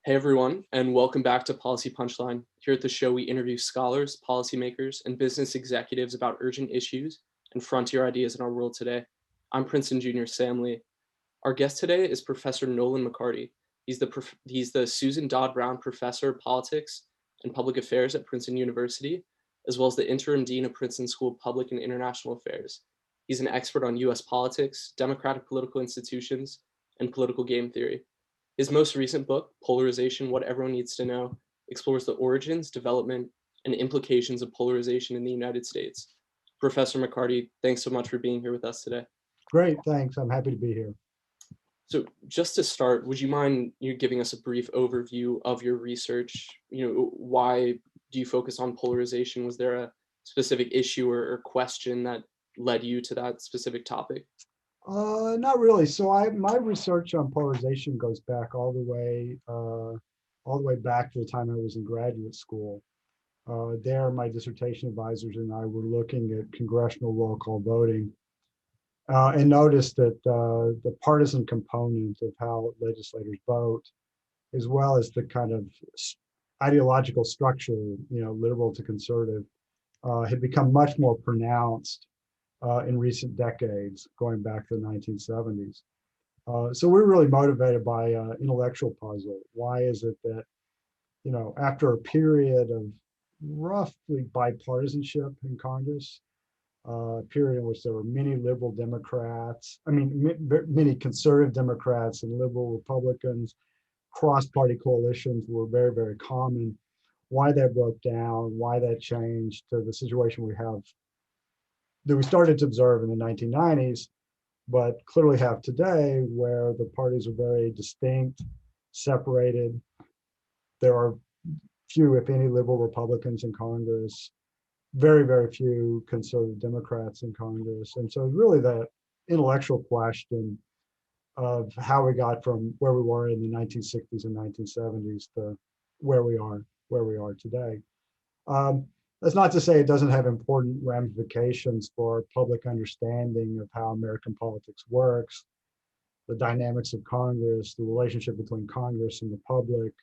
Hey everyone, and welcome back to Policy Punchline. Here at the show, we interview scholars, policymakers, and business executives about urgent issues and frontier ideas in our world today. I'm Princeton Junior Sam Lee. Our guest today is Professor Nolan McCarty. He's the Susan Dodd Brown Professor of Politics and Public Affairs at Princeton University, as well as the Interim Dean of Princeton School of Public and International Affairs. He's an expert on U.S. politics, democratic political institutions, and political game theory. His most recent book, Polarization: What Everyone Needs to Know, explores the origins, development, and implications of polarization in the United States. Professor McCarty, thanks so much for being here with us today. Great, thanks. I'm happy to be here. So just to start, would you mind giving us a brief overview of your research? Why do you focus on polarization? Was there a specific issue or question that led you to that specific topic? Not really. So my research on polarization goes back all the way back to the time I was in graduate school. There, my dissertation advisors and I were looking at congressional roll call voting and noticed that the partisan component of how legislators vote, as well as the kind of ideological structure, liberal to conservative, had become much more pronounced in recent decades, going back to the 1970s. So we're really motivated by intellectual puzzle. Why is it that, after a period of roughly bipartisanship in Congress, a period in which there were many liberal Democrats, many conservative Democrats and liberal Republicans, cross-party coalitions were very, very common. Why that broke down, why that changed to the situation we have that we started to observe in the 1990s, but clearly have today, where the parties are very distinct, separated. There are few, if any, liberal Republicans in Congress, very, very few conservative Democrats in Congress. And so really that intellectual question of how we got from where we were in the 1960s and 1970s to where we are today. That's not to say it doesn't have important ramifications for public understanding of how American politics works, the dynamics of Congress, the relationship between Congress and the public,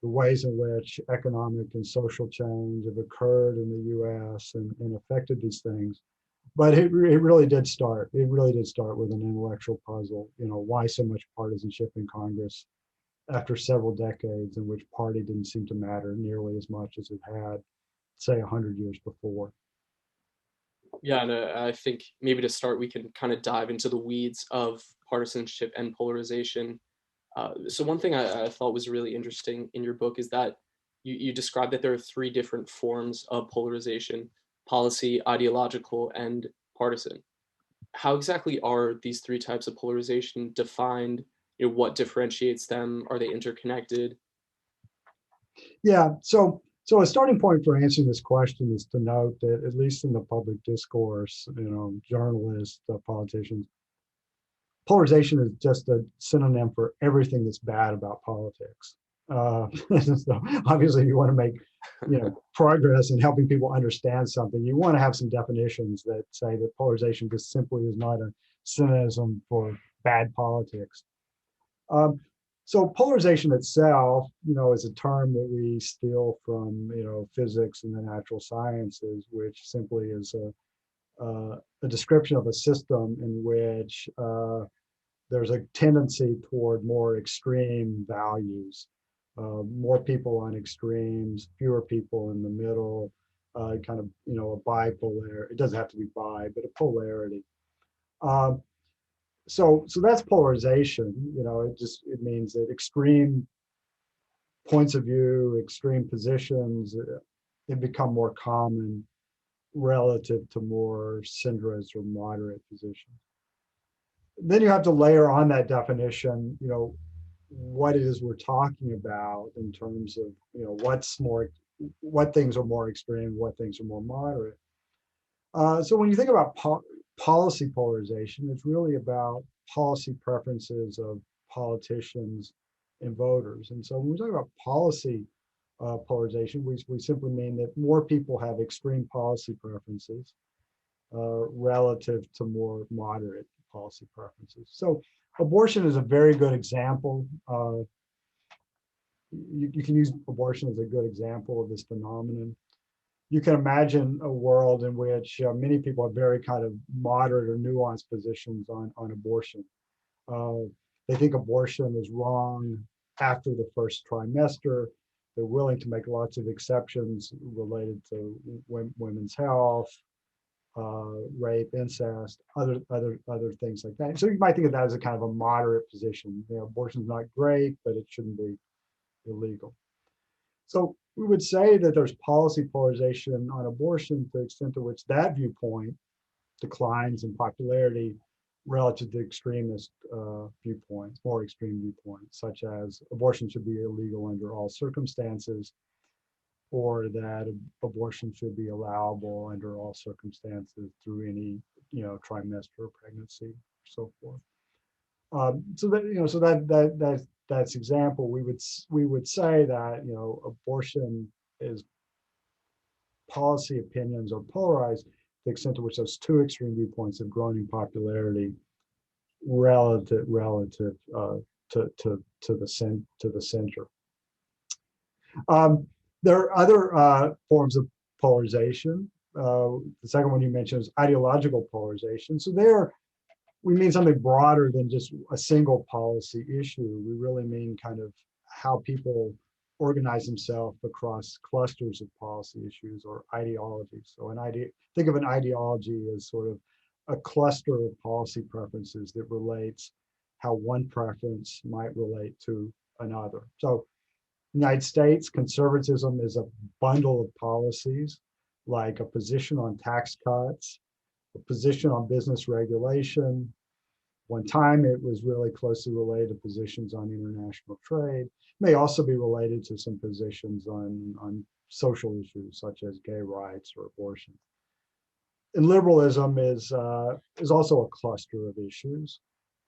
the ways in which economic and social change have occurred in the US and affected these things. But it really did start. It really did start with an intellectual puzzle. Why so much partisanship in Congress after several decades in which party didn't seem to matter nearly as much as it had, say, 100 years before. Yeah, and I think maybe to start, we can kind of dive into the weeds of partisanship and polarization. So one thing I thought was really interesting in your book is that you described that there are three different forms of polarization: policy, ideological, and partisan. How exactly are these three types of polarization defined? What differentiates them? Are they interconnected? Yeah, so a starting point for answering this question is to note that at least in the public discourse, journalists, politicians, polarization is just a synonym for everything that's bad about politics. So obviously, if you want to make progress in helping people understand something, you want to have some definitions that say that polarization just simply is not a synonym for bad politics. So polarization itself, is a term that we steal from, physics and the natural sciences, which simply is a description of a system in which there's a tendency toward more extreme values, more people on extremes, fewer people in the middle, kind of, a bipolar. It doesn't have to be bi, but a polarity. Um, so that's polarization. It means that extreme points of view, extreme positions, have become more common relative to more centrist or moderate positions. Then you have to layer on that definition, what it is we're talking about in terms of, what things are more extreme, what things are more moderate. So when you think about policy polarization, it's really about policy preferences of politicians and voters. And so when we talk about policy polarization, we simply mean that more people have extreme policy preferences relative to more moderate policy preferences. So abortion is a very good example. you can use abortion as a good example of this phenomenon. You can imagine a world in which many people have very kind of moderate or nuanced positions on abortion. Uh, they think abortion is wrong after the first trimester. They're willing to make lots of exceptions related to women's health, rape, incest, other things like that. So you might think of that as a kind of a moderate position. You know, abortion's not great, but it shouldn't be illegal. So we would say that there's policy polarization on abortion to the extent to which that viewpoint declines in popularity relative to extremist viewpoints, more extreme viewpoints, such as abortion should be illegal under all circumstances, or that abortion should be allowable under all circumstances through any, trimester of pregnancy, so forth. That's example. We would say that abortion is policy opinions are polarized to the extent to which those two extreme viewpoints have grown in popularity relative to the center. There are other forms of polarization. The second one you mentioned is ideological polarization. So there, we mean something broader than just a single policy issue. We really mean kind of how people organize themselves across clusters of policy issues or ideologies. So think of an ideology as sort of a cluster of policy preferences that relates how one preference might relate to another. So United States, conservatism is a bundle of policies, like a position on tax cuts, a position on business regulation. One time it was really closely related to positions on international trade. It may also be related to some positions on social issues such as gay rights or abortion. And liberalism is also a cluster of issues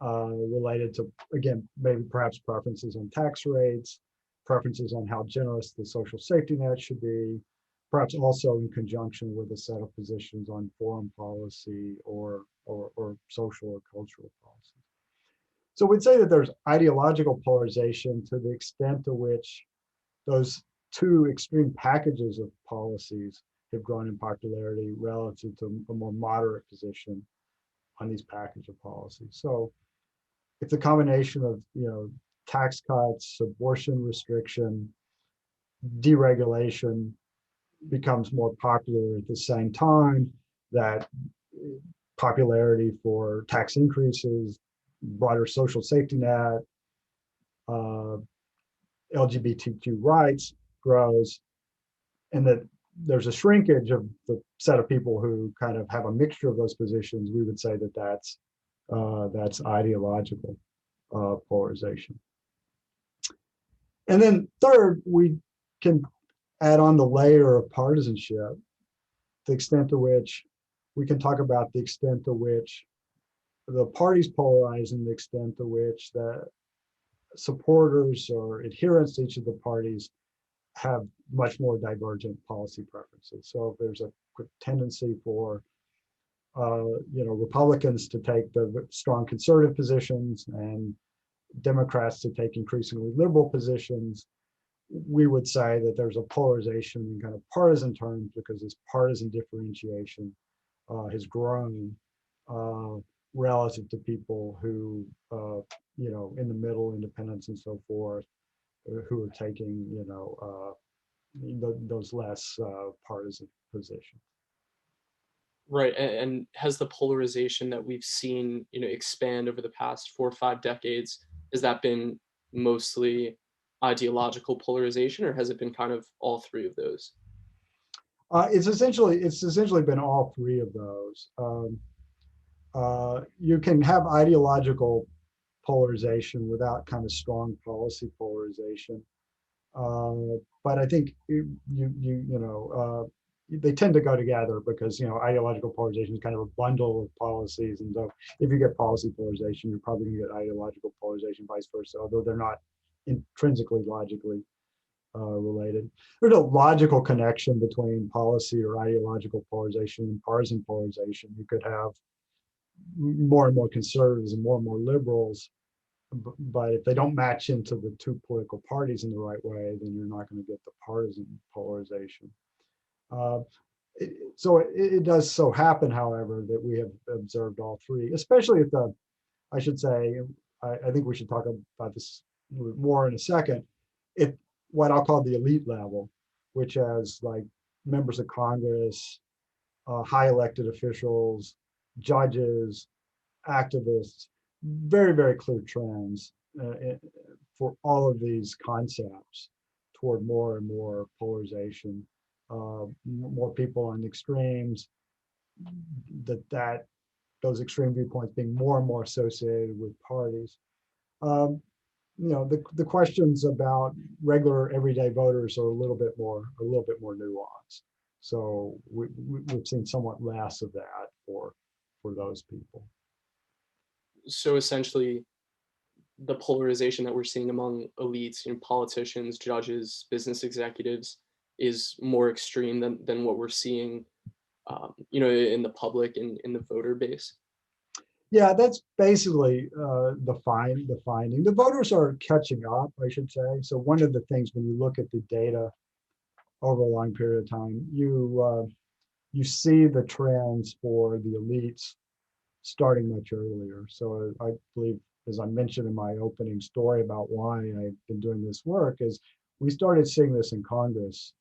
related to, again, maybe perhaps preferences on tax rates, preferences on how generous the social safety net should be, perhaps also in conjunction with a set of positions on foreign policy or social or cultural policy. So we'd say that there's ideological polarization to the extent to which those two extreme packages of policies have grown in popularity relative to a more moderate position on these package of policies. So if the combination of tax cuts, abortion restriction, deregulation becomes more popular at the same time that popularity for tax increases, broader social safety net, LGBTQ rights grows, and that there's a shrinkage of the set of people who kind of have a mixture of those positions, we would say that that's ideological polarization. And then third, we can add on the layer of partisanship, the extent to which we can talk about the extent to which the parties polarize and the extent to which the supporters or adherents to each of the parties have much more divergent policy preferences. So if there's a tendency for Republicans to take the strong conservative positions and Democrats to take increasingly liberal positions, we would say that there's a polarization in kind of partisan terms because this partisan differentiation has grown relative to people who, in the middle, independents and so forth, who are taking, those less partisan positions. Right, and has the polarization that we've seen, expand over the past 4 or 5 decades, has that been mostly ideological polarization, or has it been kind of all three of those? It's essentially been all three of those. You can have ideological polarization without kind of strong policy polarization, but I think they tend to go together because ideological polarization is kind of a bundle of policies, and so if you get policy polarization, you're probably going to get ideological polarization, vice versa, although they're not intrinsically logically related. There's a logical connection between policy or ideological polarization and partisan polarization. You could have more and more conservatives and more liberals But if they don't match into the two political parties in the right way, then you're not going to get the partisan polarization. Uh, it does so happen, however, that we have observed all three, especially at the, I should say, I think we should talk about this more in a second, at what I'll call the elite level, which has like members of Congress, high elected officials, judges, activists, very, very clear trends for all of these concepts toward more and more polarization, more people on extremes, that those extreme viewpoints being more and more associated with parties. Um, the questions about regular everyday voters are a little bit more nuanced. So we've seen somewhat less of that for those people. So essentially, the polarization that we're seeing among elites, politicians, judges, business executives, is more extreme than what we're seeing, in the public and in the voter base. Yeah, that's basically the finding. The voters are catching up, I should say. So one of the things when you look at the data over a long period of time, you see the trends for the elites starting much earlier. So I believe, as I mentioned in my opening story about why I've been doing this work, is we started seeing this in Congress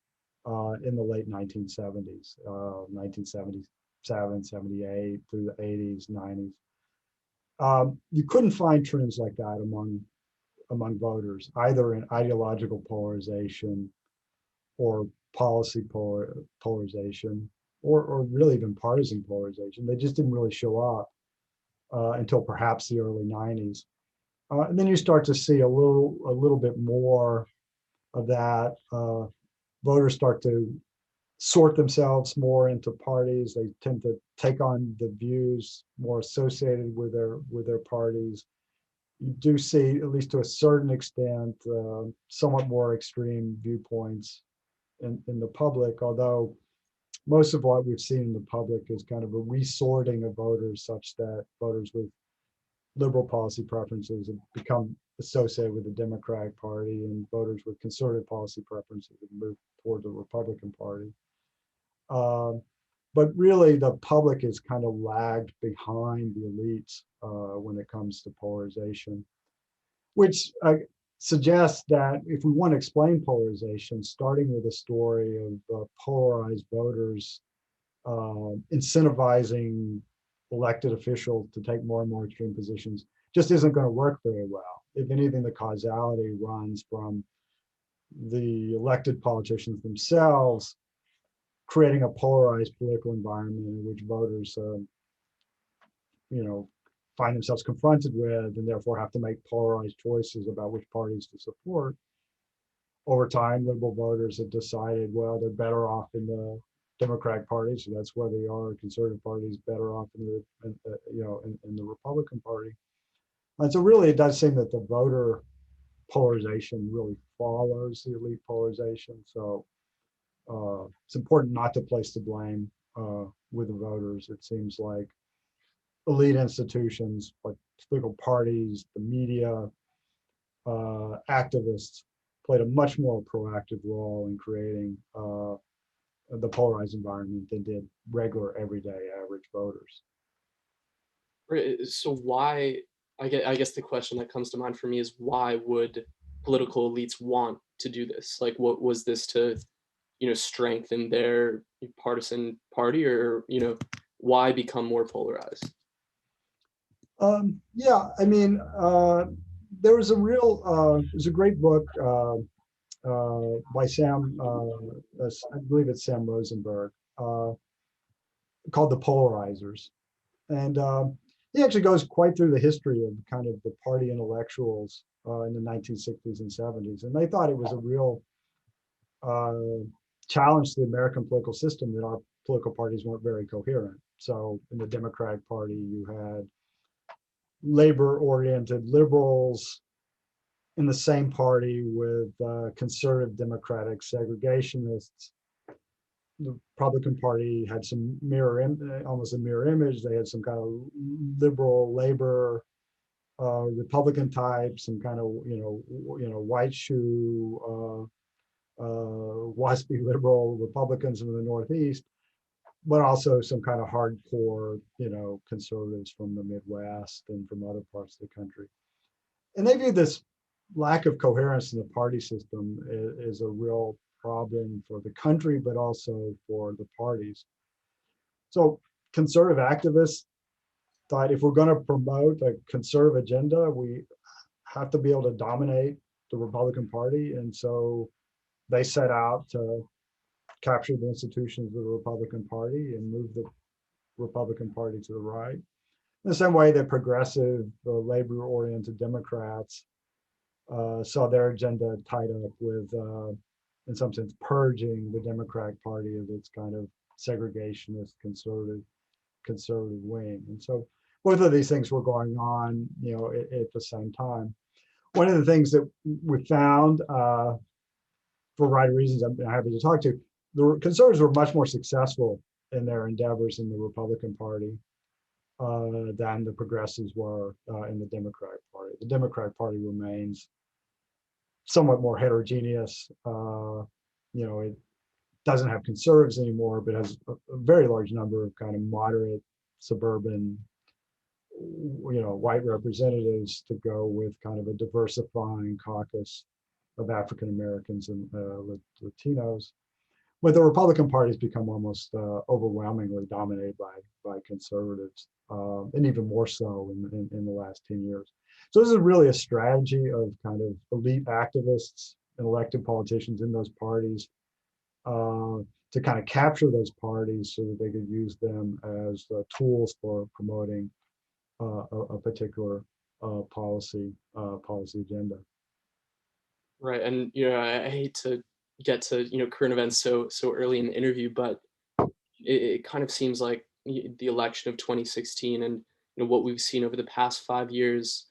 in the late 1970s, 1977, 78 through the 80s, 90s. You couldn't find trends like that among voters, either in ideological polarization or policy polarization, or really even partisan polarization. They just didn't really show up until perhaps the early 90s. And then you start to see a little bit more of that. Voters start to sort themselves more into parties. They tend to take on the views more associated with their parties. You do see, at least to a certain extent, somewhat more extreme viewpoints in the public, although most of what we've seen in the public is kind of a resorting of voters such that voters with liberal policy preferences have become associated with the Democratic Party, and voters with conservative policy preferences have moved toward the Republican Party. Um, but really, the public is kind of lagged behind the elites when it comes to polarization, which suggests that if we want to explain polarization, starting with a story of polarized voters incentivizing elected officials to take more and more extreme positions just isn't going to work very well. If anything, the causality runs from the elected politicians themselves creating a polarized political environment in which voters, find themselves confronted with and therefore have to make polarized choices about which parties to support. Over time, liberal voters have decided, well, they're better off in the Democratic Party, so that's where they are. Conservative Party is better off in the Republican Party. And so really, it does seem that the voter polarization really follows the elite polarization. So it's important not to place the blame with the voters. It seems like elite institutions like political parties, the media, activists played a much more proactive role in creating the polarized environment than did regular, everyday, average voters. Right. So why? I guess the question that comes to mind for me is, why would political elites want to do this? Like, what was this to, strengthen their partisan party, or why become more polarized? Yeah, I mean, there's a great book by Sam, I believe it's Sam Rosenberg, called The Polarizers. And he actually goes quite through the history of kind of the party intellectuals in the 1960s and 70s. And they thought it was a real uh, challenge to the American political system that our political parties weren't very coherent. So in the Democratic Party, you had labor-oriented liberals in the same party with conservative democratic segregationists. The Republican Party had some almost a mirror image. They had some kind of liberal labor Republican type, some kind of white shoe, waspy liberal Republicans from the Northeast, but also some kind of hardcore, conservatives from the Midwest and from other parts of the country. And they view this lack of coherence in the party system is a real problem for the country, but also for the parties. So conservative activists thought if we're going to promote a conservative agenda, we have to be able to dominate the Republican Party. And so they set out to capture the institutions of the Republican Party and move the Republican Party to the right. In the same way that progressive, labor-oriented Democrats saw their agenda tied up with, in some sense, purging the Democratic Party of its kind of segregationist conservative wing. And so both of these things were going on, at the same time. One of the things that we found, for a variety of reasons I'm happy to talk to, the conservatives were much more successful in their endeavors in the Republican Party than the progressives were in the Democratic Party. The Democratic Party remains somewhat more heterogeneous. It doesn't have conservatives anymore, but has a very large number of kind of moderate, suburban, white representatives to go with kind of a diversifying caucus of African Americans and Latinos. But the Republican Party has become almost overwhelmingly dominated by conservatives, and even more so in the last 10 years. So this is really a strategy of kind of elite activists and elected politicians in those parties to kind of capture those parties so that they could use them as tools for promoting a particular policy agenda. Right, and I hate to get to current events so early in the interview, but it kind of seems like the election of 2016 and what we've seen over the past 5 years.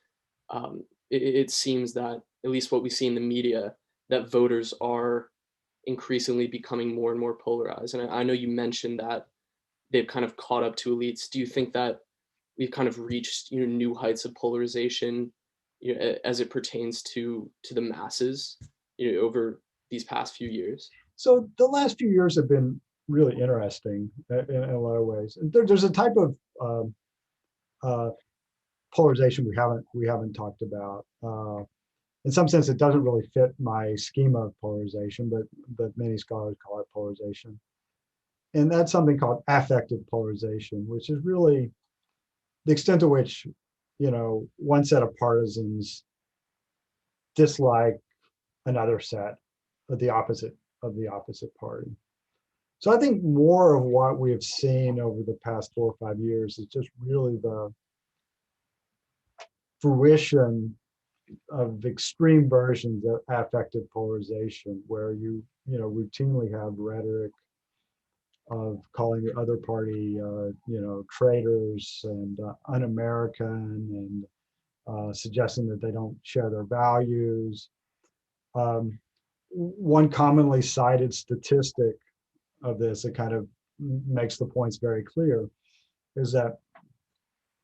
It seems that, at least what we see in the media, that voters are increasingly becoming more and more polarized. And I know you mentioned that they've kind of caught up to elites. Do you think that we've kind of reached new heights of polarization as it pertains to the masses over these past few years? So the last few years have been really interesting in a lot of ways. There's a type of polarization we haven't talked about. In some sense, it doesn't really fit my schema of polarization, but many scholars call it polarization. And that's something called affective polarization, which is really the extent to which, one set of partisans dislike another set of the opposite party. So I think more of what we have seen over the past 4 or 5 years is just really the fruition of extreme versions of affective polarization, where you routinely have rhetoric of calling the other party traitors and un-American, and suggesting that they don't share their values. One commonly cited statistic of this that kind of makes the points very clear is that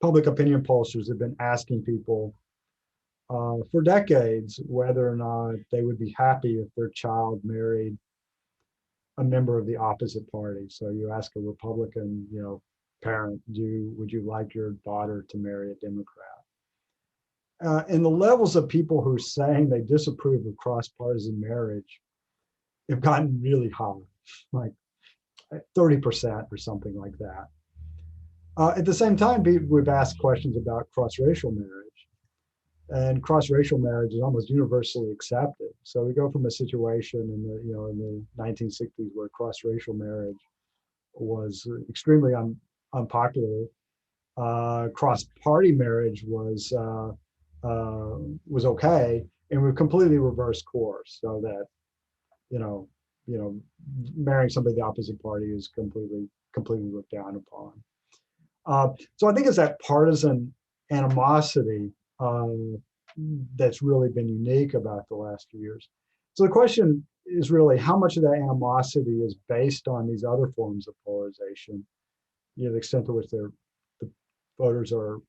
public opinion pollsters have been asking people for decades whether or not they would be happy if their child married a member of the opposite party. So you ask a Republican, parent, would you like your daughter to marry a Democrat? And the levels of people who are saying they disapprove of cross-partisan marriage have gotten really high, like 30% or something like that. At the same time, we've asked questions about cross-racial marriage, and cross-racial marriage is almost universally accepted. So we go from a situation in the 1960s where cross-racial marriage was extremely unpopular. Cross-party marriage was okay, and we've completely reversed course, so that marrying somebody of the opposite party is completely looked down upon. So I think it's that partisan animosity that's really been unique about the last few years. So the question is really how much of that animosity is based on these other forms of polarization, the extent to which the voters are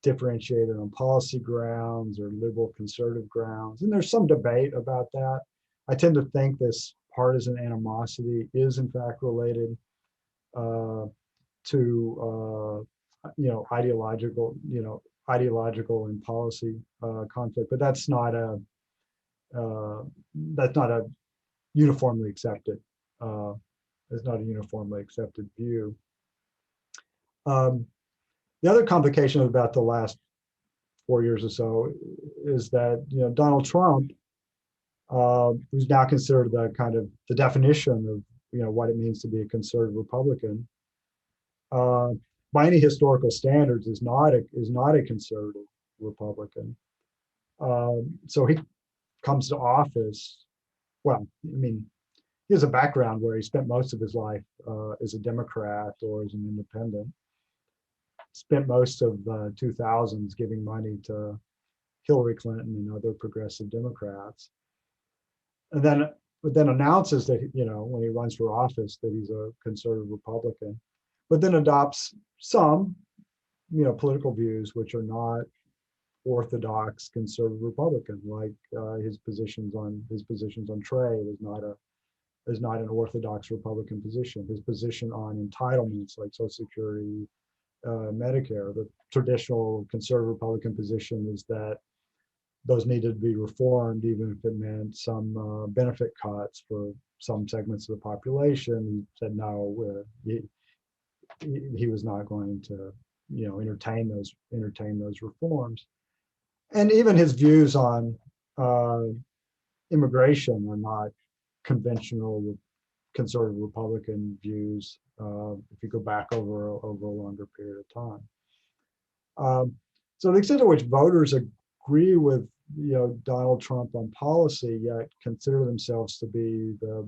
differentiated on policy grounds or liberal conservative grounds. And there's some debate about that. I tend to think this partisan animosity is in fact related to ideological and policy conflict, but that's not a uniformly accepted it's not a uniformly accepted view. The other complication about the last 4 years or so is that Donald Trump, who's now considered the definition of what it means to be a conservative Republican, by any historical standards is not a conservative Republican. So he comes to office. Well, I mean, he has a background where he spent most of his life as a Democrat or as an independent. Spent most of the 2000s giving money to Hillary Clinton and other progressive Democrats, and then announces that when he runs for office that he's a conservative Republican, but then adopts some political views which are not orthodox conservative Republican, like his positions on trade is not an orthodox Republican position. His position on entitlements like Social Security, Medicare, the traditional conservative Republican position is that those needed to be reformed, even if it meant some benefit cuts for some segments of the population. He said no, he was not going to entertain those reforms. And even his views on immigration are not conventional conservative Republican views if you go back over a longer period of time. So the extent to which voters agree with Donald Trump on policy, yet consider themselves to be the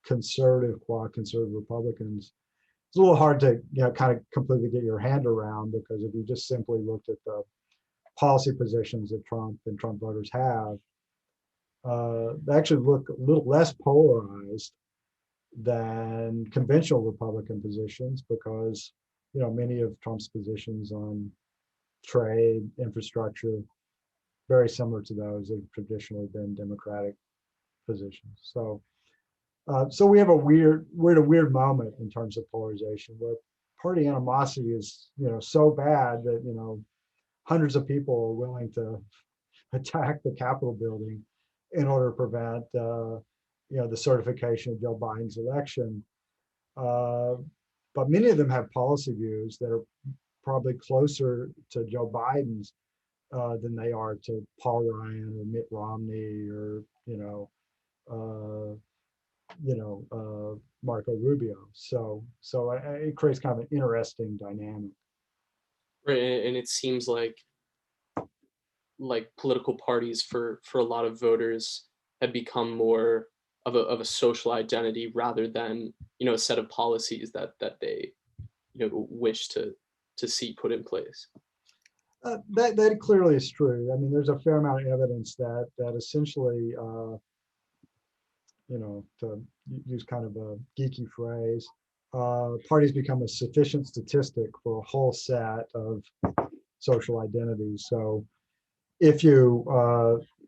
conservative Republicans, it's a little hard to kind of completely get your hand around, because if you just simply looked at the policy positions that Trump voters have, they actually look a little less polarized than conventional Republican positions, because many of Trump's positions on trade, infrastructure, very similar to those that have traditionally been Democratic positions. So we have a weird moment in terms of polarization, where party animosity is so bad that hundreds of people are willing to attack the Capitol building in order to prevent the certification of Joe Biden's election. But many of them have policy views that are probably closer to Joe Biden's than they are to Paul Ryan or Mitt Romney or Marco Rubio. So it creates kind of an interesting dynamic. Right, and it seems like political parties for a lot of voters have become more of a social identity rather than a set of policies that they wish to see put in place. That clearly is true. I mean, there's a fair amount of evidence that essentially, to use kind of a geeky phrase, parties become a sufficient statistic for a whole set of social identities. So if you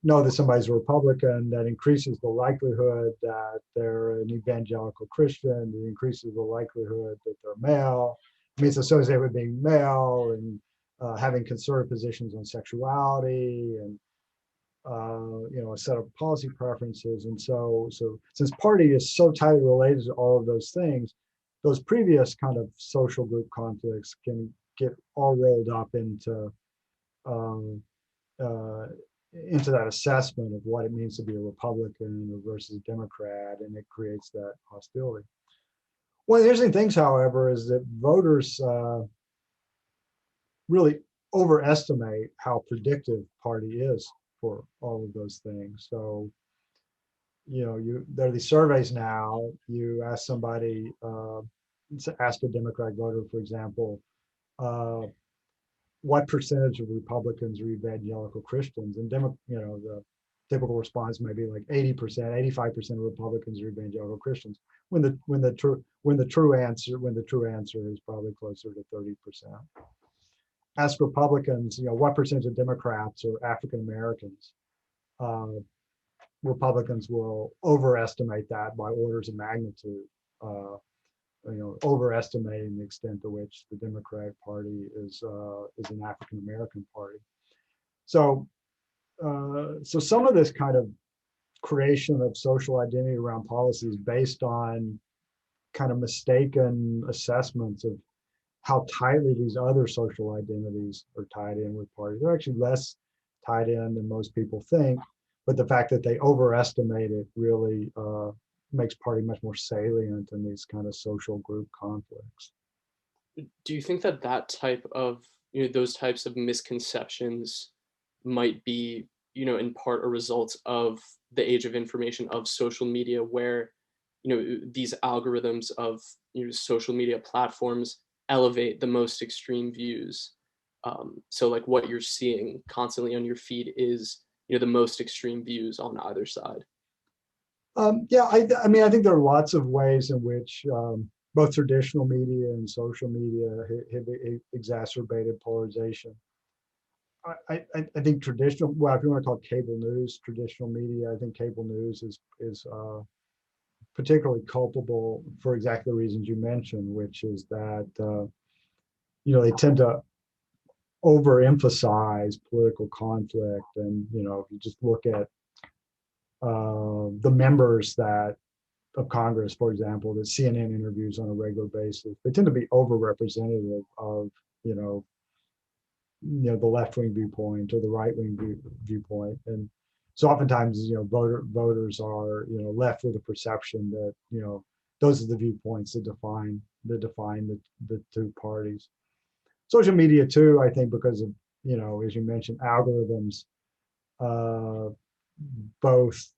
know that somebody's a Republican, that increases the likelihood that they're an evangelical Christian, it increases the likelihood that they're male. I mean, it's associated with being male and having conservative positions on sexuality and a set of policy preferences. And so since party is so tightly related to all of those things, those previous kind of social group conflicts can get all rolled up into that assessment of what it means to be a Republican versus a Democrat, and it creates that hostility. One of the interesting things, however, is that voters really overestimate how predictive party is for all of those things. So, there are these surveys now. You ask somebody, ask a Democratic voter, for example, what percentage of Republicans are evangelical Christians? And the typical response may be like 80%, 85% of Republicans are evangelical Christians. When the true answer is probably closer to 30%. ask Republicans, what percentage of Democrats are African Americans, Republicans will overestimate that by orders of magnitude, overestimating the extent to which the Democratic Party is an African American party. So, so some of this kind of creation of social identity around policies based on kind of mistaken assessments of how tightly these other social identities are tied in with parties. They're actually less tied in than most people think, but the fact that they overestimate it really makes party much more salient in these kind of social group conflicts. Do you think that that type of, those types of misconceptions might be, in part a result of the age of information of social media, where, these algorithms of, social media platforms elevate the most extreme views? So like what you're seeing constantly on your feed is, the most extreme views on either side. Yeah, I mean, I think there are lots of ways in which both traditional media and social media have exacerbated polarization. I think traditional, well, if you want to call it cable news, traditional media, I think cable news is particularly culpable for exactly the reasons you mentioned, which is that they tend to overemphasize political conflict, and if you just look at the members of Congress, for example, that CNN interviews on a regular basis, they tend to be overrepresentative of the left-wing viewpoint or the right-wing viewpoint, and so oftentimes voters are left with a perception that those are the viewpoints that define the two parties. Social media too, I think, because of as you mentioned, algorithms, both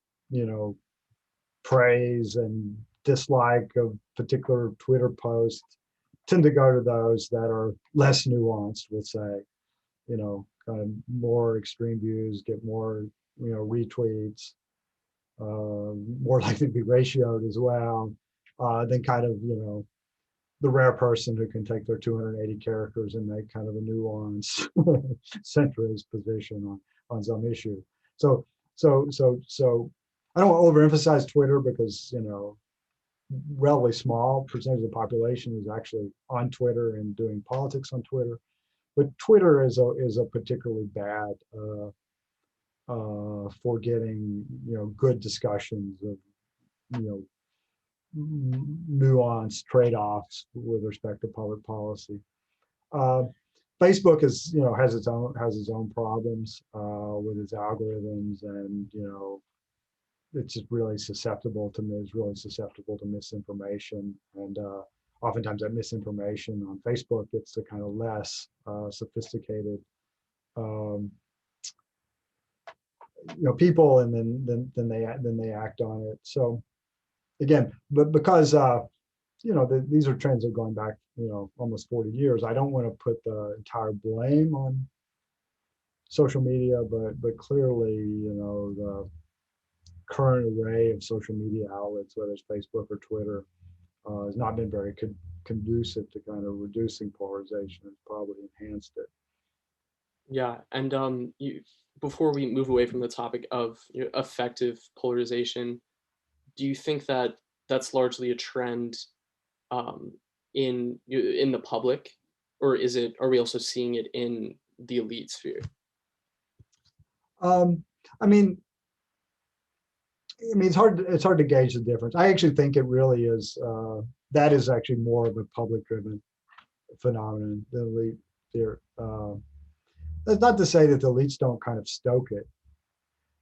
praise and dislike of particular Twitter posts tend to go to those that are less nuanced, we'll say, kind of more extreme views, get more, retweets, more likely to be ratioed as well, than kind of, the rare person who can take their 280 characters and make kind of a nuanced centrist position on some issue. So I don't want to overemphasize Twitter because, relatively small percentage of the population is actually on Twitter and doing politics on Twitter. But Twitter is a particularly bad for getting good discussions of nuanced trade-offs with respect to public policy. Facebook is has its own problems with its algorithms, and it's just really susceptible to misinformation, and oftentimes that misinformation on Facebook gets to kind of less sophisticated people, and then they act on it. So again, but because these are trends that are going back almost 40 years, I don't want to put the entire blame on social media, but clearly the current array of social media outlets, whether it's Facebook or Twitter, has not been very conducive to kind of reducing polarization. It's probably enhanced it. Yeah, and before we move away from the topic of affective polarization, do you think that that's largely a trend in the public, or are we also seeing it in the elite sphere? I mean, it's hard to gauge the difference. I actually think it really is. That is actually more of a public-driven phenomenon. The elite here. That's not to say that the elites don't kind of stoke it.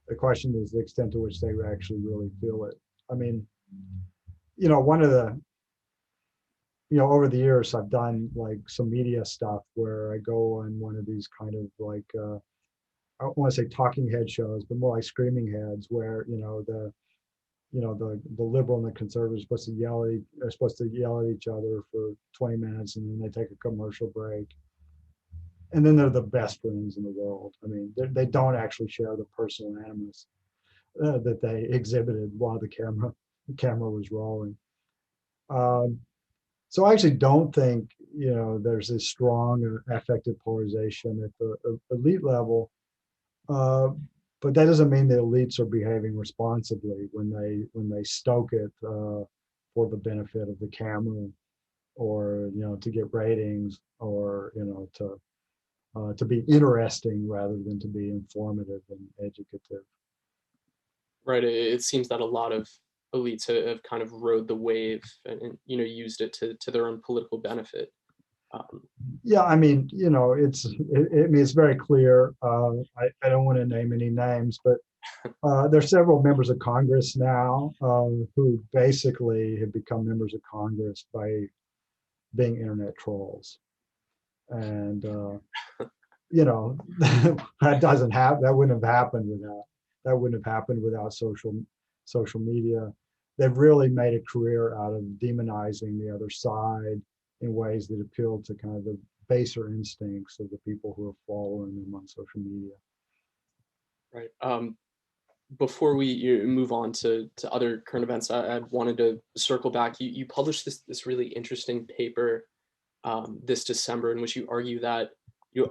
The question is the extent to which they actually really feel it. I mean, one of the, over the years, I've done like some media stuff where I go on one of these kind of like, I don't want to say talking head shows, but more like screaming heads, where the liberal and the conservative are supposed to yell at each other for 20 minutes, and then they take a commercial break, and then they're the best friends in the world. I mean, they don't actually share the personal animus that they exhibited while the camera was rolling. So I actually don't think there's this strong affective polarization at the elite level. But that doesn't mean the elites are behaving responsibly when they stoke it for the benefit of the camera, or to get ratings, or to be interesting rather than to be informative and educative. Right. It seems that a lot of elites have kind of rode the wave and used it to their own political benefit. Yeah, I mean, it's very clear. I don't want to name any names, but there's several members of Congress now who basically have become members of Congress by being internet trolls, and that wouldn't have happened without social media. They've really made a career out of demonizing the other side in ways that appeal to kind of the baser instincts of the people who are following them on social media. Right. Before we move on to other current events, I wanted to circle back. You published this really interesting paper this December, in which you argue that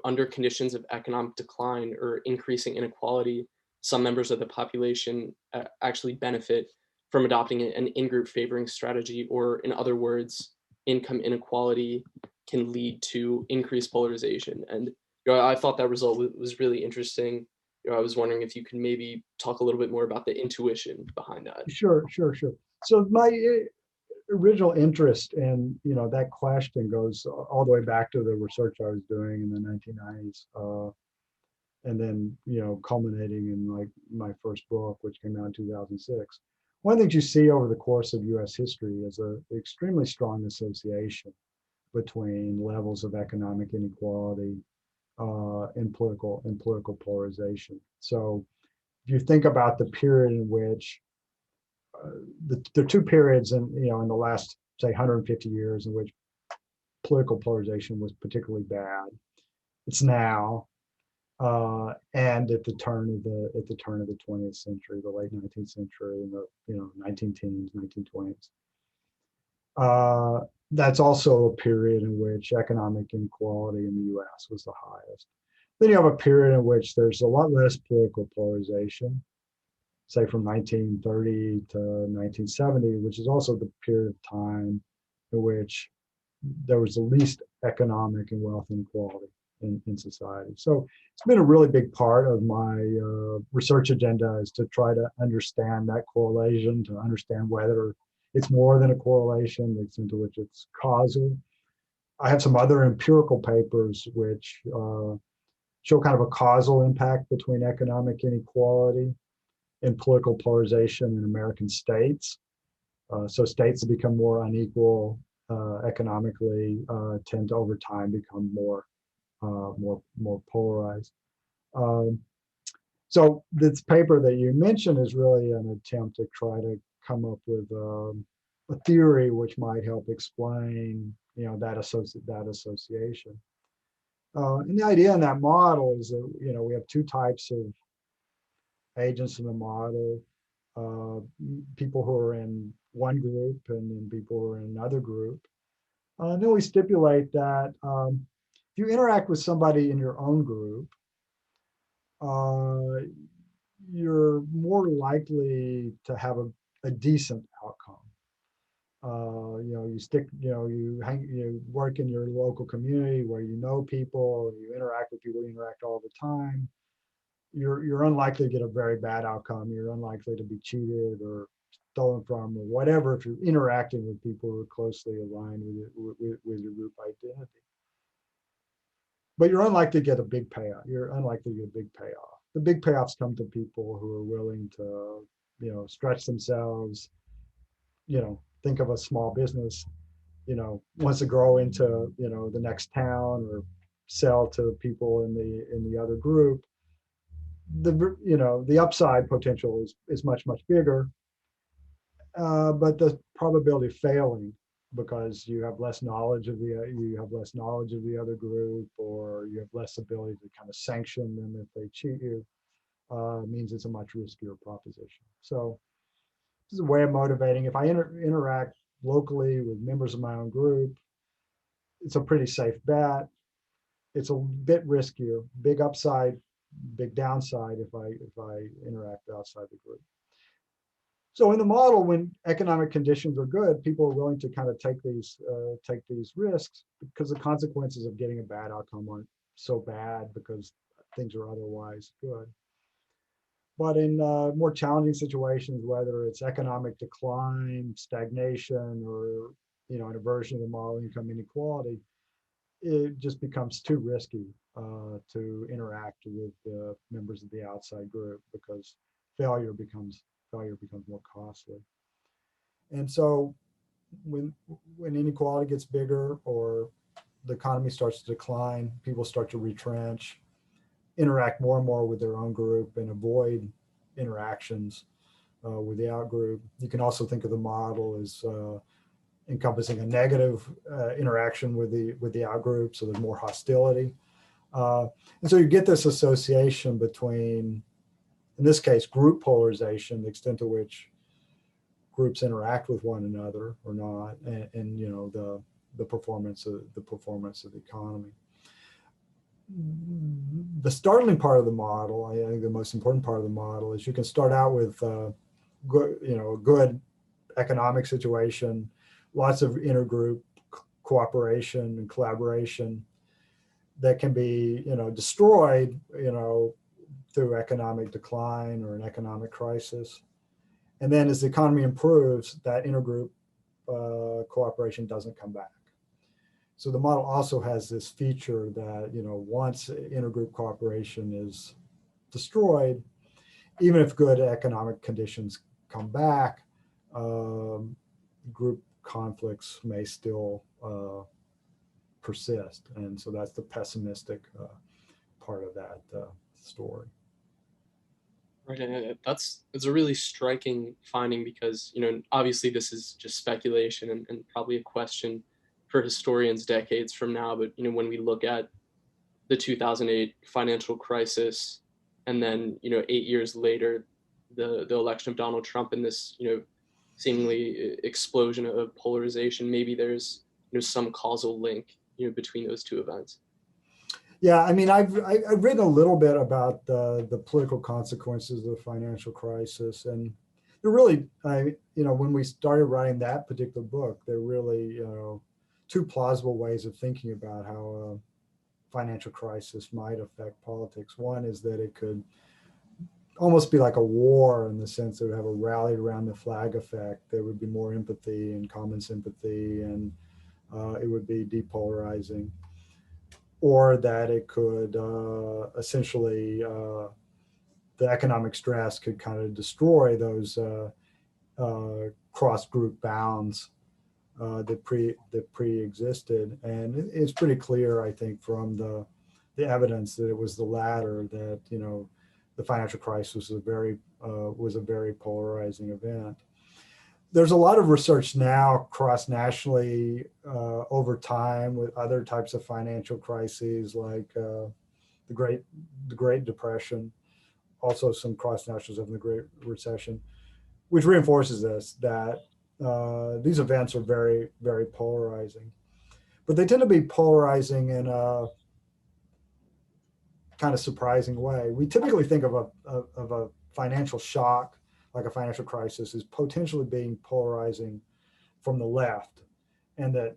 under conditions of economic decline or increasing inequality, some members of the population actually benefit from adopting an in-group favoring strategy, or in other words, income inequality can lead to increased polarization. And I thought that result was really interesting. I was wondering if you could maybe talk a little bit more about the intuition behind that. Sure. So my original interest in that question goes all the way back to the research I was doing in the 1990s, and then culminating in like my first book, which came out in 2006. One of the things you see over the course of U.S. history is an extremely strong association between levels of economic inequality and political polarization. So if you think about the period in which the two periods in the last, say, 150 years in which political polarization was particularly bad. It's now, and at the turn of the 20th century, the late 19th century, and the 19 teens, 1920s. That's also a period in which economic inequality in the U.S. was the highest. Then you have a period in which there's a lot less political polarization, say from 1930 to 1970, which is also the period of time in which there was the least economic and wealth inequality in society. So it's been a really big part of my research agenda, is to try to understand that correlation, to understand whether it's more than a correlation, the extent to which it's causal. I have some other empirical papers which show kind of a causal impact between economic inequality and political polarization in American states. So states that become more unequal economically tend to over time become more polarized. So this paper that you mentioned is really an attempt to try to come up with a theory which might help explain that association. And the idea in that model is that we have two types of agents in the model, people who are in one group and then people who are in another group. And then we stipulate that if you interact with somebody in your own group, you're more likely to have a decent outcome. You work in your local community where you know people, you interact with people, you interact all the time. You're unlikely to get a very bad outcome. You're unlikely to be cheated or stolen from or whatever if you're interacting with people who are closely aligned with your group identity. But you're unlikely to get a big payoff. You're unlikely to get a big payoff. The big payoffs come to people who are willing to, stretch themselves, think of a small business, wants to grow into, the next town or sell to people in the other group. The upside potential is much bigger, but the probability of failing, because you have less knowledge of the other group, or you have less ability to kind of sanction them if they cheat you, means it's a much riskier proposition. So this is a way of motivating. If I interact locally with members of my own group, it's a pretty safe bet. It's a bit riskier, big upside, big downside if I interact outside the group. So in the model, when economic conditions are good, people are willing to kind of take these risks because the consequences of getting a bad outcome aren't so bad because things are otherwise good. But in more challenging situations, whether it's economic decline, stagnation, or an aversion of the model income inequality, it just becomes too risky to interact with the members of the outside group because failure becomes more costly. And so when inequality gets bigger or the economy starts to decline, people start to retrench, interact more and more with their own group and avoid interactions with the out group. You can also think of the model as encompassing a negative interaction with the out group, so there's more hostility. And so you get this association between, in this case, group polarization, the extent to which groups interact with one another or not, and the performance of the economy. The startling part of the model, I think the most important part of the model, is you can start out with a good economic situation, lots of intergroup cooperation and collaboration that can be destroyed through economic decline or an economic crisis. And then as the economy improves, that intergroup cooperation doesn't come back. So the model also has this feature that once intergroup cooperation is destroyed, even if good economic conditions come back, group conflicts may still persist. And so that's the pessimistic part of that story. Right, and it's a really striking finding because obviously this is just speculation and probably a question for historians decades from now. But when we look at the 2008 financial crisis, and then 8 years later, the election of Donald Trump, and this seemingly explosion of polarization, maybe there's some causal link between those two events. Yeah, I mean, I've written a little bit about the political consequences of the financial crisis, and they're really, when we started writing that particular book, they're really, two plausible ways of thinking about how a financial crisis might affect politics. One is that it could almost be like a war in the sense that it would have a rally around the flag effect. There would be more empathy and common sympathy, and it would be depolarizing. Or that it could essentially, the economic stress could kind of destroy those cross-group bounds that pre-existed. And it's pretty clear, I think, from the evidence that it was the latter, that the financial crisis was a very polarizing event. There's a lot of research now cross-nationally over time with other types of financial crises like the Great Depression, also some cross-nationalism of the Great Recession, which reinforces this, that these events are very, very polarizing. But they tend to be polarizing in a kind of surprising way. We typically think of a financial shock, like a financial crisis, is potentially being polarizing from the left, and that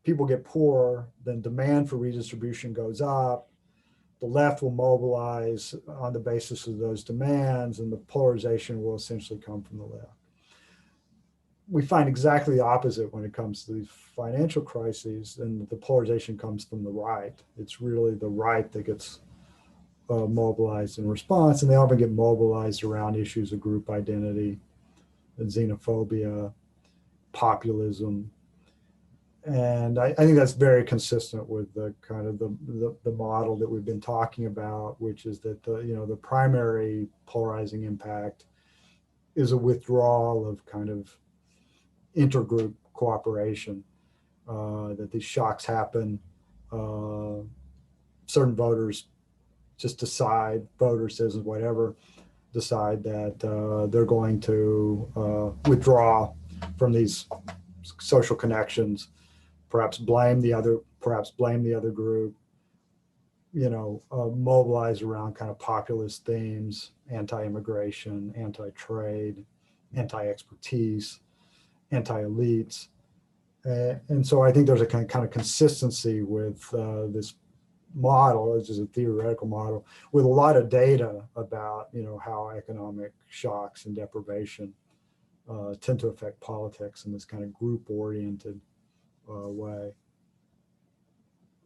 people get poorer, then demand for redistribution goes up, the left will mobilize on the basis of those demands, and the polarization will essentially come from the left. We find exactly the opposite when it comes to these financial crises, and the polarization comes from the right. It's really the right that gets mobilized in response, and they often get mobilized around issues of group identity, xenophobia, populism. And I think that's very consistent with the kind of the model that we've been talking about, which is that the primary polarizing impact is a withdrawal of kind of intergroup cooperation, that these shocks happen, certain voters just decide, voters, citizens, whatever, decide that they're going to withdraw from these social connections perhaps blame the other group, mobilize around kind of populist themes, anti-immigration, anti-trade, anti-expertise, anti-elites. And so I think there's a kind of consistency with this model, which is a theoretical model, with a lot of data about, how economic shocks and deprivation tend to affect politics in this kind of group-oriented way.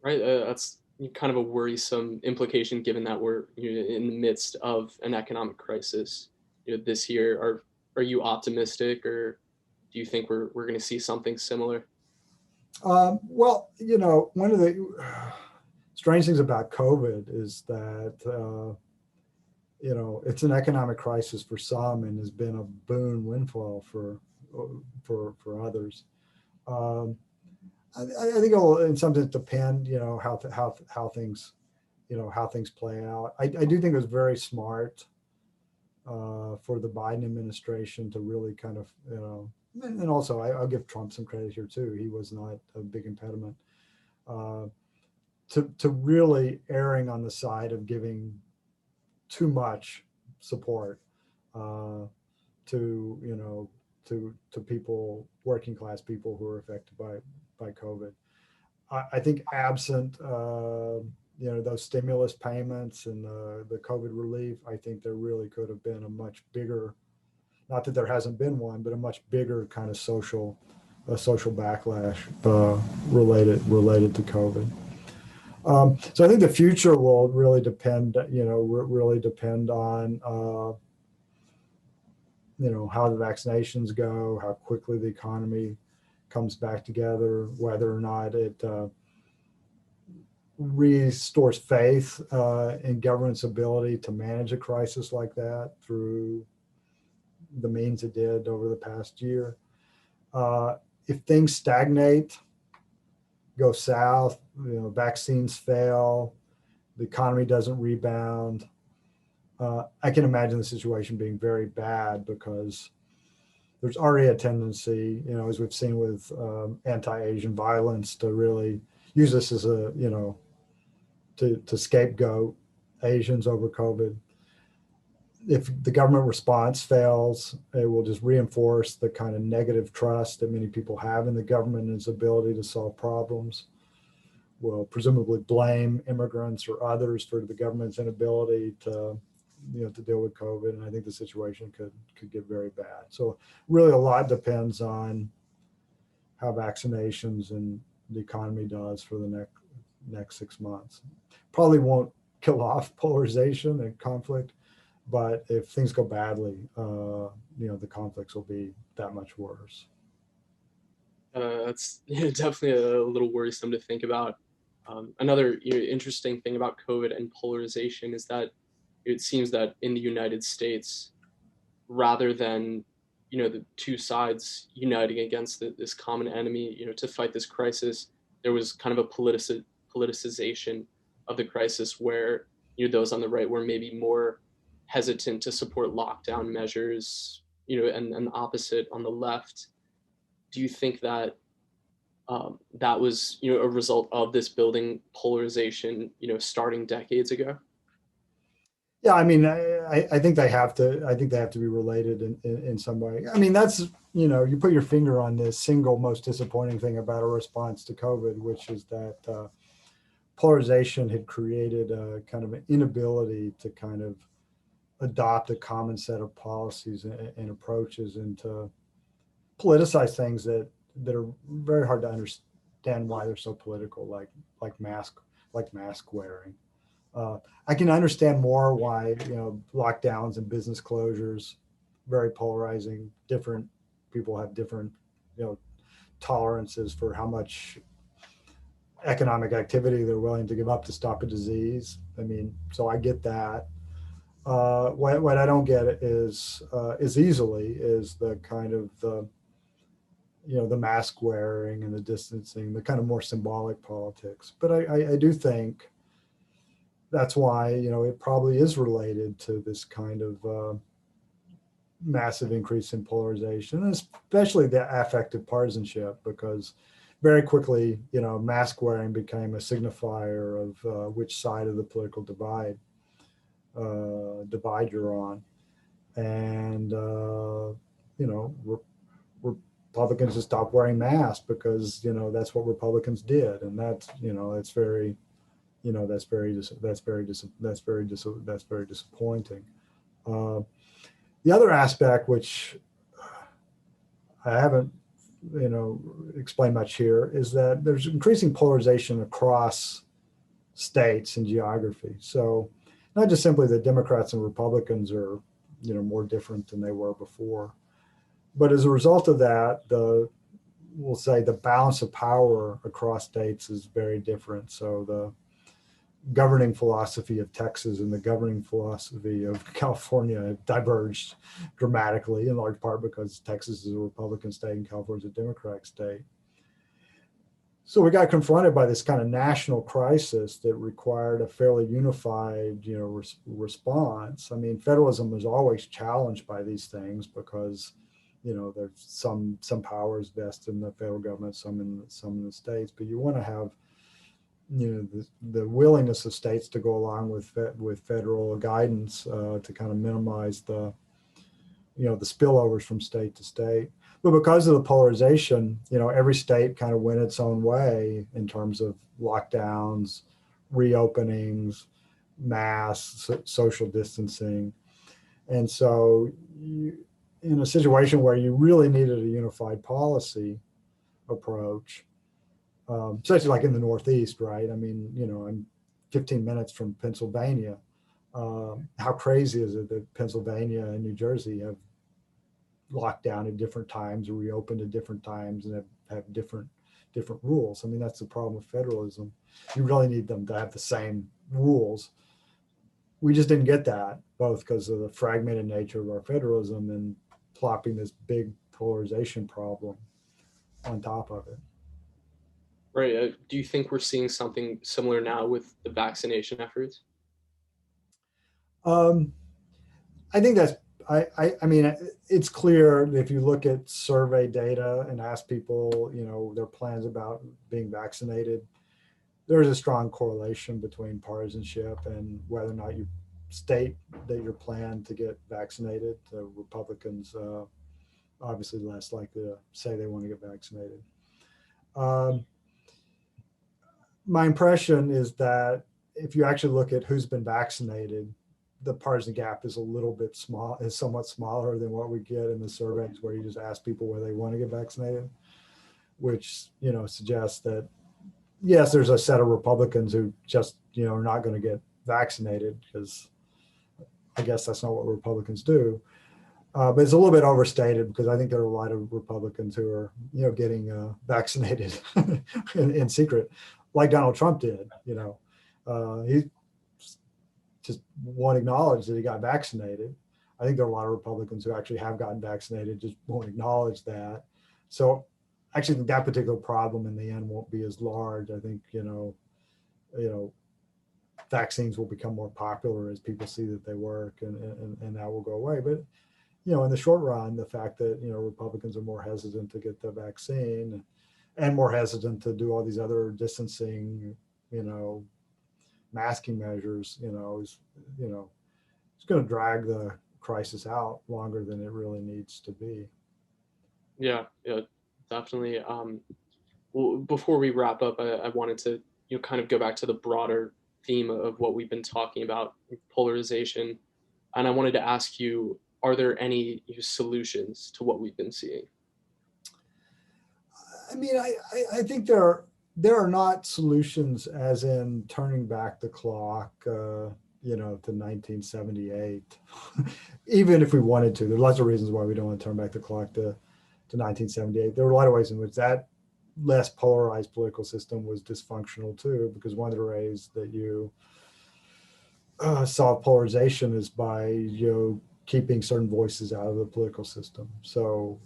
Right. That's kind of a worrisome implication, given that we're in the midst of an economic crisis. This year, are you optimistic, or do you think we're going to see something similar? Well, one of the strange things about COVID is that it's an economic crisis for some and has been a boon windfall for others. I think it'll in some sense depend, how things play out. I do think it was very smart for the Biden administration to really kind of, and also I'll give Trump some credit here too. He was not a big impediment to really erring on the side of giving too much support to people, working class people who are affected by COVID. I think absent those stimulus payments and the COVID relief, I think there really could have been a much bigger, not that there hasn't been one, but a much bigger kind of social backlash related to COVID. So I think the future will really depend, on how the vaccinations go, how quickly the economy comes back together, whether or not it restores faith in government's ability to manage a crisis like that through the means it did over the past year. If things stagnate, go south, vaccines fail, the economy doesn't rebound, I can imagine the situation being very bad, because there's already a tendency, as we've seen with anti-Asian violence, to really use this as a, to scapegoat Asians over COVID. If the government response fails, it will just reinforce the kind of negative trust that many people have in the government and its ability to solve problems. Will presumably blame immigrants or others for the government's inability to deal with COVID. And I think the situation could get very bad. So really a lot depends on how vaccinations and the economy does for the next 6 months. Probably won't kill off polarization and conflict, but if things go badly, the conflicts will be that much worse. That's definitely a little worrisome to think about. Another interesting thing about COVID and polarization is that it seems that in the United States, rather than the two sides uniting against this common enemy, to fight this crisis, there was kind of a politicization of the crisis, where those on the right were maybe more hesitant to support lockdown measures, and the opposite on the left. Do you think that that was a result of this building polarization, starting decades ago? Yeah, I mean, I think they have to. I think they have to be related in some way. I mean, that's you put your finger on the single most disappointing thing about a response to COVID, which is that polarization had created a kind of an inability to kind of adopt a common set of policies and approaches, and to politicize things that are very hard to understand why they're so political, like mask wearing. I can understand more why lockdowns and business closures, very polarizing. Different people have different tolerances for how much economic activity they're willing to give up to stop a disease. I mean, so I get that. What I don't get is the kind of the mask wearing and the distancing, the kind of more symbolic politics. But I do think that's why it probably is related to this kind of massive increase in polarization, especially the affective partisanship, because very quickly, mask wearing became a signifier of which side of the political divide you're on. And, Republicans just stopped wearing masks because, that's what Republicans did. And that's, that's very disappointing. The other aspect, which I haven't, explained much here, is that there's increasing polarization across states and geography. So not just simply that Democrats and Republicans are, more different than they were before, but as a result of that, we'll say the balance of power across states is very different. So the governing philosophy of Texas and the governing philosophy of California have diverged dramatically, in large part because Texas is a Republican state and California is a Democratic state. So we got confronted by this kind of national crisis that required a fairly unified, response. I mean, federalism was always challenged by these things because, there's some powers vested in the federal government, some in the states, but you want to have, the willingness of states to go along with federal guidance to kind of minimize the spillovers from state to state. But because of the polarization, every state kind of went its own way in terms of lockdowns, reopenings, masks, social distancing. And so in a situation where you really needed a unified policy approach, especially like in the Northeast, right? I mean, I'm 15 minutes from Pennsylvania. How crazy is it that Pennsylvania and New Jersey have locked down at different times or reopened at different times and have different rules? I mean, that's the problem with federalism. You really need them to have the same rules. We just didn't get that, both because of the fragmented nature of our federalism and plopping this big polarization problem on top of it. Right. Do you think we're seeing something similar now with the vaccination efforts? I think that's, I mean, it's clear if you look at survey data and ask people, their plans about being vaccinated, there's a strong correlation between partisanship and whether or not you state that you're planned to get vaccinated. Republicans obviously less likely to say they want to get vaccinated. My impression is that if you actually look at who's been vaccinated, the partisan gap is a little bit small, is somewhat smaller than what we get in the surveys where you just ask people whether they want to get vaccinated, which, suggests that, yes, there's a set of Republicans who just, are not going to get vaccinated because I guess that's not what Republicans do. But it's a little bit overstated because I think there are a lot of Republicans who are, getting vaccinated in secret, like Donald Trump did. He just won't acknowledge that he got vaccinated. I think there are a lot of Republicans who actually have gotten vaccinated, just won't acknowledge that. So I actually think that particular problem in the end won't be as large. I think, vaccines will become more popular as people see that they work and that will go away. But, in the short run, the fact that, Republicans are more hesitant to get the vaccine and more hesitant to do all these other distancing, masking measures, is, it's going to drag the crisis out longer than it really needs to be. Yeah, definitely. Well, before we wrap up, I wanted to kind of go back to the broader theme of what we've been talking about, polarization, and I wanted to ask you: are there any solutions to what we've been seeing? I mean, I think there are not solutions as in turning back the clock, to 1978. Even if we wanted to, there's lots of reasons why we don't want to turn back the clock to 1978. There were a lot of ways in which that less polarized political system was dysfunctional too, because one of the ways that you solve polarization is by keeping certain voices out of the political system. So,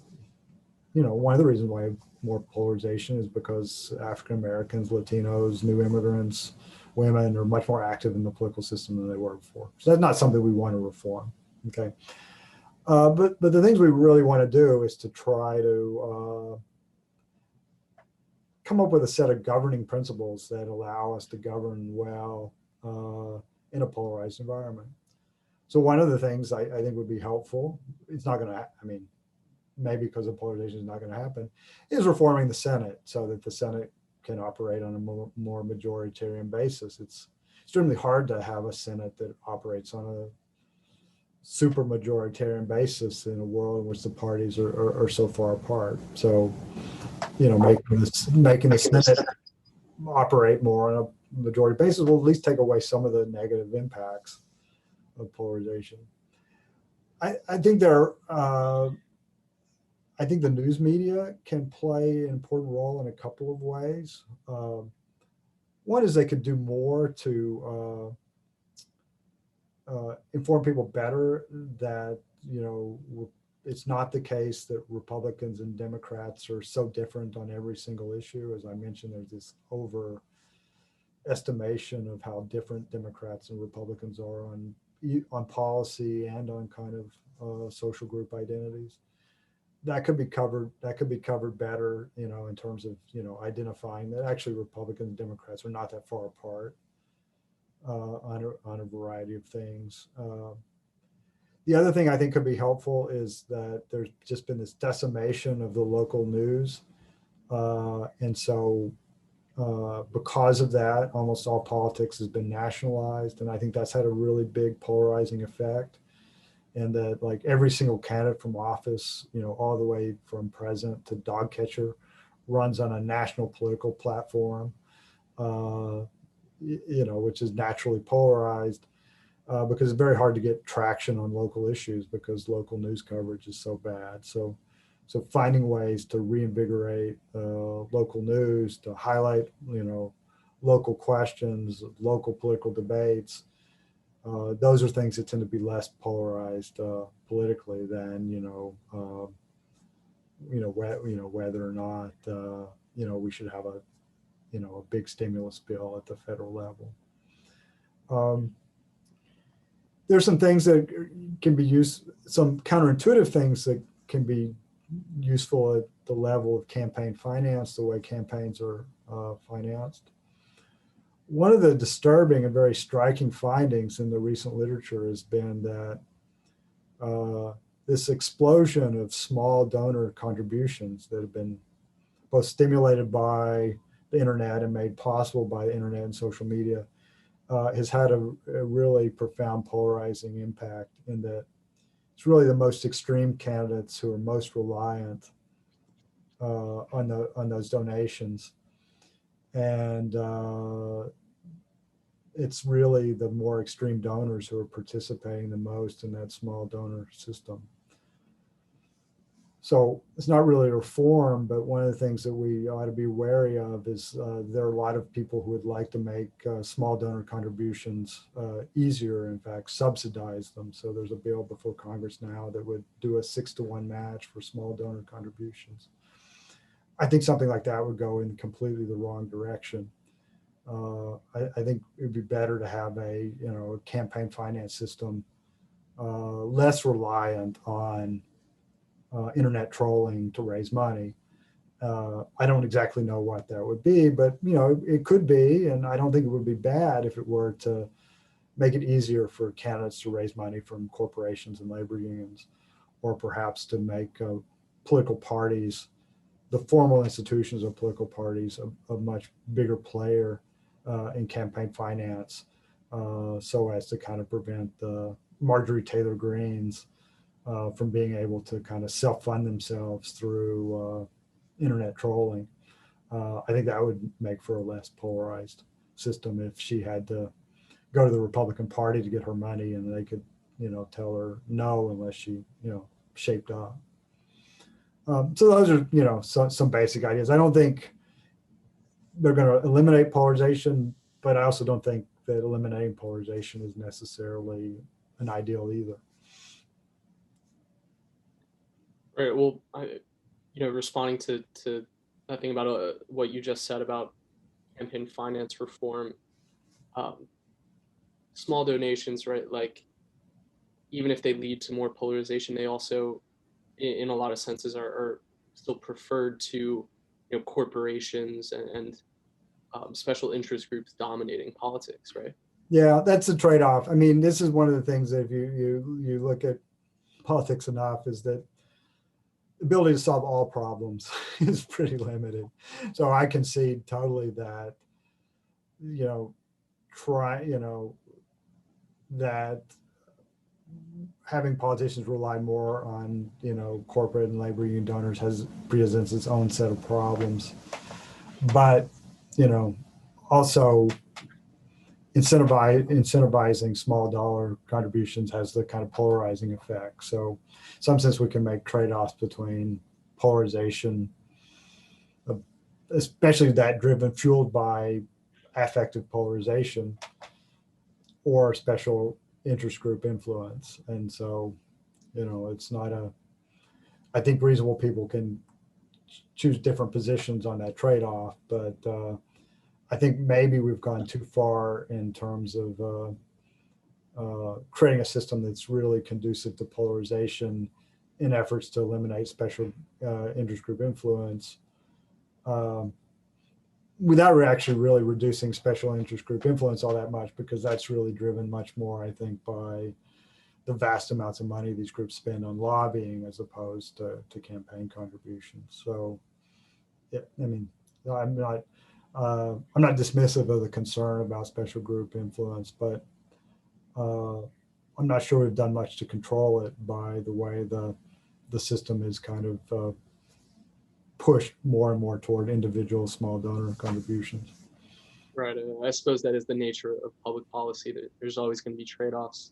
one of the reasons why more polarization is because African Americans, Latinos, new immigrants, women are much more active in the political system than they were before. So that's not something we want to reform. Okay. But the things we really want to do is to try to come up with a set of governing principles that allow us to govern well in a polarized environment. So one of the things I think would be helpful, it's not going to, I mean, maybe because of polarization is not going to happen, is reforming the Senate so that the Senate can operate on a more majoritarian basis. It's extremely hard to have a Senate that operates on a super majoritarian basis in a world in which the parties are so far apart. So, you know, making the Senate operate more on a majority basis will at least take away some of the negative impacts of polarization. I think I think the news media can play an important role in a couple of ways. One is they could do more to inform people better that, you know, it's not the case that Republicans and Democrats are so different on every single issue. As I mentioned, there's this overestimation of how different Democrats and Republicans are on policy and on kind of social group identities. That could be covered. That could be covered better, you know, in terms of, you know, identifying that actually Republicans and Democrats are not that far apart on a variety of things. The other thing I think could be helpful is that there's just been this decimation of the local news. And so because of that, almost all politics has been nationalized. And I think that's had a really big polarizing effect. And that like every single candidate from office, you know, all the way from president to dog catcher runs on a national political platform, you know, which is naturally polarized because it's very hard to get traction on local issues because local news coverage is so bad. So finding ways to reinvigorate local news, to highlight, you know, local questions, local political debates, those are things that tend to be less polarized politically than, whether or not, we should have a big stimulus bill at the federal level. There's some things that can be used, some counterintuitive things that can be useful at the level of campaign finance, the way campaigns are financed. One of the disturbing and very striking findings in the recent literature has been that this explosion of small donor contributions that have been both stimulated by the internet and made possible by the internet and social media has had a really profound polarizing impact in that it's really the most extreme candidates who are most reliant on those donations. And it's really the more extreme donors who are participating the most in that small donor system. So it's not really a reform, but one of the things that we ought to be wary of is there are a lot of people who would like to make small donor contributions easier, in fact, subsidize them. So there's a bill before Congress now that would do a 6-to-1 match for small donor contributions. I think something like that would go in completely the wrong direction. I think it'd be better to have a campaign finance system less reliant on internet trolling to raise money. I don't exactly know what that would be, but it could be, and I don't think it would be bad if it were to make it easier for candidates to raise money from corporations and labor unions, or perhaps to make political parties, the formal institutions of political parties, a much bigger player in campaign finance, so as to kind of prevent the Marjorie Taylor Greens from being able to kind of self-fund themselves through internet trolling. I think that would make for a less polarized system if she had to go to the Republican Party to get her money and they could, tell her no unless she, shaped up. So those are, some basic ideas. I don't think they're going to eliminate polarization, but I also don't think that eliminating polarization is necessarily an ideal either. Right. Well, responding to that thing about what you just said about campaign finance reform, small donations, right? Like, even if they lead to more polarization, they also, in a lot of senses, are still preferred to corporations and special interest groups dominating politics, right? Yeah, that's a trade-off. I mean, this is one of the things that if you look at politics enough, is that the ability to solve all problems is pretty limited. So I concede totally that, you know, that having politicians rely more on, corporate and labor union donors presents its own set of problems. But, also incentivizing small dollar contributions has the kind of polarizing effect. So in some sense we can make trade-offs between polarization, especially that fueled by affective polarization, or special interest group influence. And so, it's not I think reasonable people can choose different positions on that trade-off, but I think maybe we've gone too far in terms of creating a system that's really conducive to polarization in efforts to eliminate special interest group influence, without actually really reducing special interest group influence all that much, because that's really driven much more, I think, by the vast amounts of money these groups spend on lobbying as opposed to campaign contributions. So, yeah, I mean, I'm not dismissive of the concern about special group influence, but I'm not sure we've done much to control it by the way the system is kind of pushed more and more toward individual small donor contributions. Right. I suppose that is the nature of public policy, that there's always going to be trade-offs.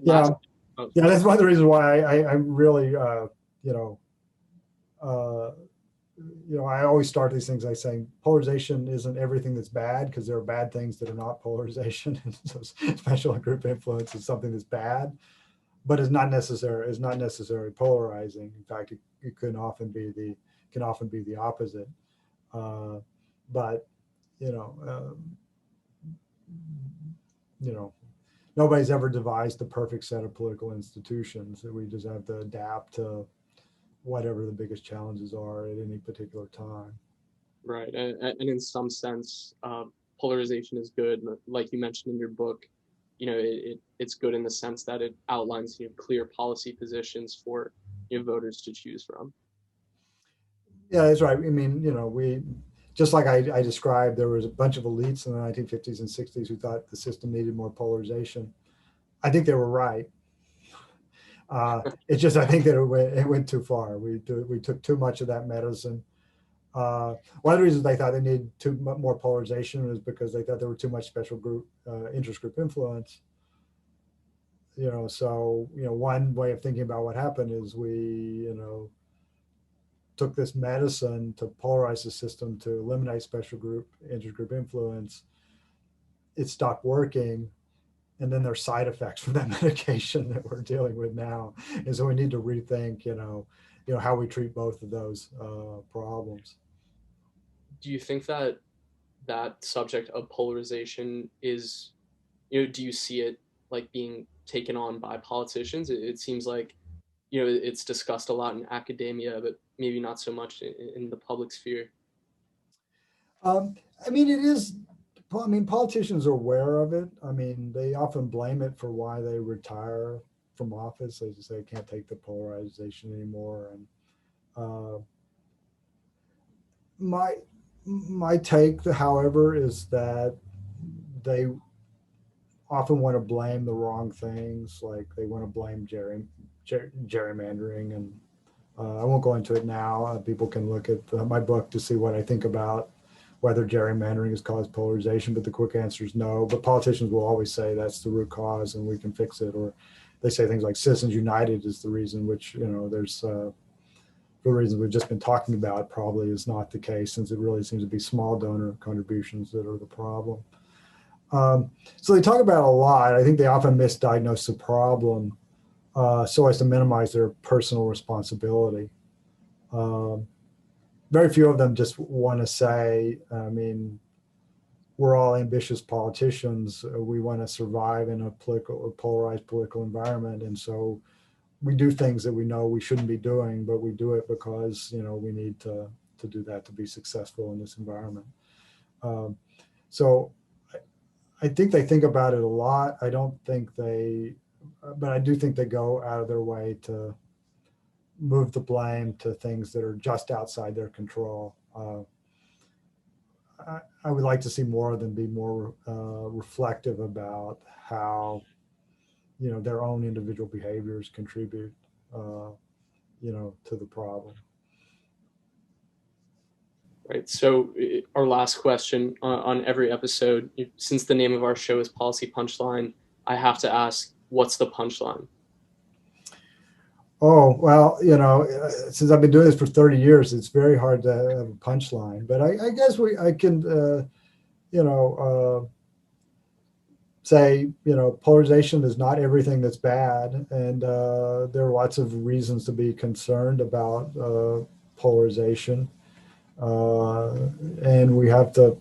Yeah, Last, oh, yeah, that's one of the reasons why I really, I always start these things by saying polarization isn't everything that's bad, because there are bad things that are not polarization. And so special group influence is something that's bad, but is not necessarily polarizing. In fact, it can often be the opposite. But you know, you know, nobody's ever devised the perfect set of political institutions. That we just have to adapt to whatever the biggest challenges are at any particular time. right. And in some sense, polarization is good. Like you mentioned in your book, it's good in the sense that it outlines clear policy positions for voters to choose from. Yeah, that's right. I mean, we just like I described, there was a bunch of elites in the 1950s and 60s who thought the system needed more polarization. I think they were right. It's just I think that it went too far. We took too much of that medicine. One of the reasons they thought they needed more polarization was because they thought there were too much special group interest group influence. So one way of thinking about what happened is we took this medicine to polarize the system to eliminate special group interest group influence. It stopped working, and then there's side effects from that medication that we're dealing with now. And so we need to rethink, how we treat both of those problems. Do you think that subject of polarization is, do you see it like being taken on by politicians? It seems like, it's discussed a lot in academia, but maybe not so much in the public sphere. I mean, it is. I mean, politicians are aware of it. I mean, they often blame it for why they retire from office. They just say, I can't take the polarization anymore. And my take, however, is that they often want to blame the wrong things. Like they want to blame gerrymandering, and I won't go into it now. People can look at my book to see what I think about whether gerrymandering has caused polarization, but the quick answer is no. But politicians will always say that's the root cause and we can fix it. Or they say things like Citizens United is the reason, which, there's for the reasons we've just been talking about, probably is not the case, since it really seems to be small donor contributions that are the problem. So they talk about it a lot. I think they often misdiagnose the problem so as to minimize their personal responsibility. Very few of them just want to say, I mean, we're all ambitious politicians. We want to survive in a polarized political environment. And so we do things that we know we shouldn't be doing, but we do it because, we need to to do that, to be successful in this environment. So I think they think about it a lot. I don't think but I do think they go out of their way to move the blame to things that are just outside their control. I would like to see more of them be more reflective about how, their own individual behaviors contribute, to the problem. Right. So our last question on every episode, since the name of our show is Policy Punchline, I have to ask, what's the punchline? Oh, well, since I've been doing this for 30 years, it's very hard to have a punchline, but I guess I can, say, polarization is not everything that's bad. And there are lots of reasons to be concerned about polarization. And we have to,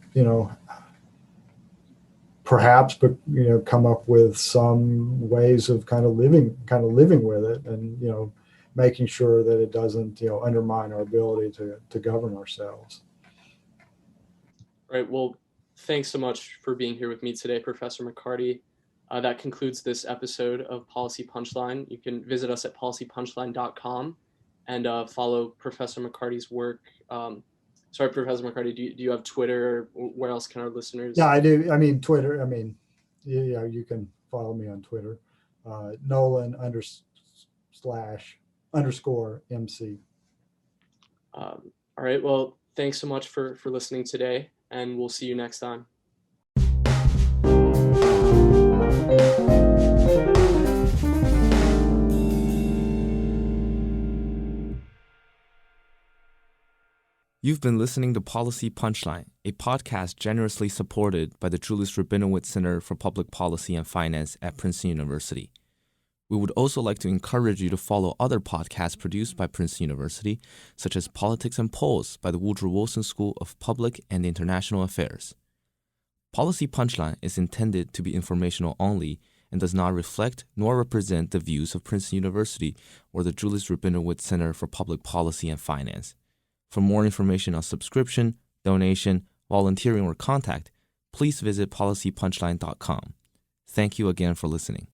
perhaps, but come up with some ways of kind of living with it, and making sure that it doesn't undermine our ability to govern ourselves. Right. Well, thanks so much for being here with me today, Professor McCarty. That concludes this episode of Policy Punchline. You can visit us at policypunchline.com and follow Professor McCarty's work. Sorry, Professor McCarty, do you have Twitter? Where else can our listeners? Yeah, I do. I mean, Twitter. I mean, you can follow me on Twitter, Nolan _MC. All right. Well, thanks so much for listening today, and we'll see you next time. You've been listening to Policy Punchline, a podcast generously supported by the Julius Rabinowitz Center for Public Policy and Finance at Princeton University. We would also like to encourage you to follow other podcasts produced by Princeton University, such as Politics and Polls by the Woodrow Wilson School of Public and International Affairs. Policy Punchline is intended to be informational only and does not reflect nor represent the views of Princeton University or the Julius Rabinowitz Center for Public Policy and Finance. For more information on subscription, donation, volunteering, or contact, please visit policypunchline.com. Thank you again for listening.